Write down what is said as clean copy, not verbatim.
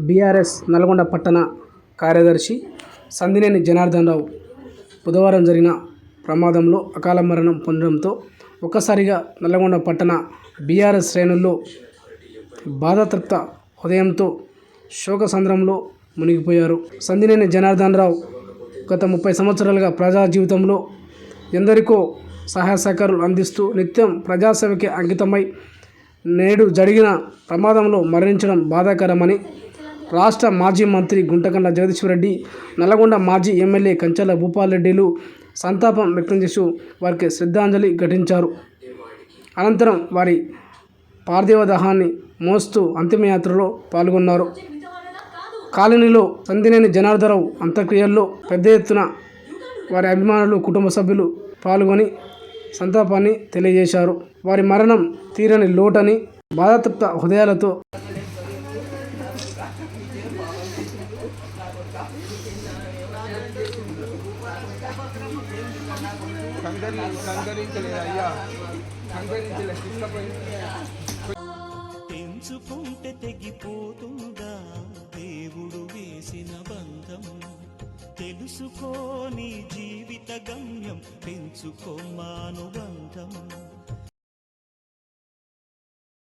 BRS Nalgonda పట్టణ కార్యదర్శి సందినేని జనార్దన్ రావు బుధవారం జరిగిన ప్రమాదంలో అకాల మరణం పొందడంతో ఒక్కసారిగా నల్గొండ పట్టణ బీఆర్ఎస్ శ్రేణుల్లో బాధాతప్త హృదయంతో శోకసంద్రంలో మునిగిపోయారు. సందినేని జనార్దన్ రావు గత 30 సంవత్సరాలుగా ప్రజా జీవితంలో ఎందరికో సహాయ సహకారాలు అందిస్తూ నిత్యం ప్రజాసేవకి అంకితమై నేడు జరిగిన ప్రమాదంలో మరణించడం బాధాకరమని రాష్ట్ర మాజీ మంత్రి గుంటకండ్ల జగదీశ్వర్ రెడ్డి, నల్లగొండ మాజీ ఎమ్మెల్యే కంచర్ల భూపాల్ రెడ్డిలు సంతాపం వ్యక్తం చేస్తూ వారికి శ్రద్ధాంజలి ఘటించారు. అనంతరం వారి పార్థివ దేహాన్ని మోస్తూ అంతిమయాత్రలో పాల్గొన్నారు. కాలనీలో సందినేని జనార్దన్ రావు అంత్యక్రియల్లో పెద్ద ఎత్తున వారి అభిమానులు, కుటుంబ సభ్యులు పాల్గొని సంతాపాన్ని తెలియజేశారు. వారి మరణం తీరని లోటని బాధాతప్త హృదయాలతో పెంచుకుంటే తెగిపోతుందా దేవుడు వేసిన బంధం, తెలుసుకోని జీవిత గమ్యం పెంచుకోమానుబంధం.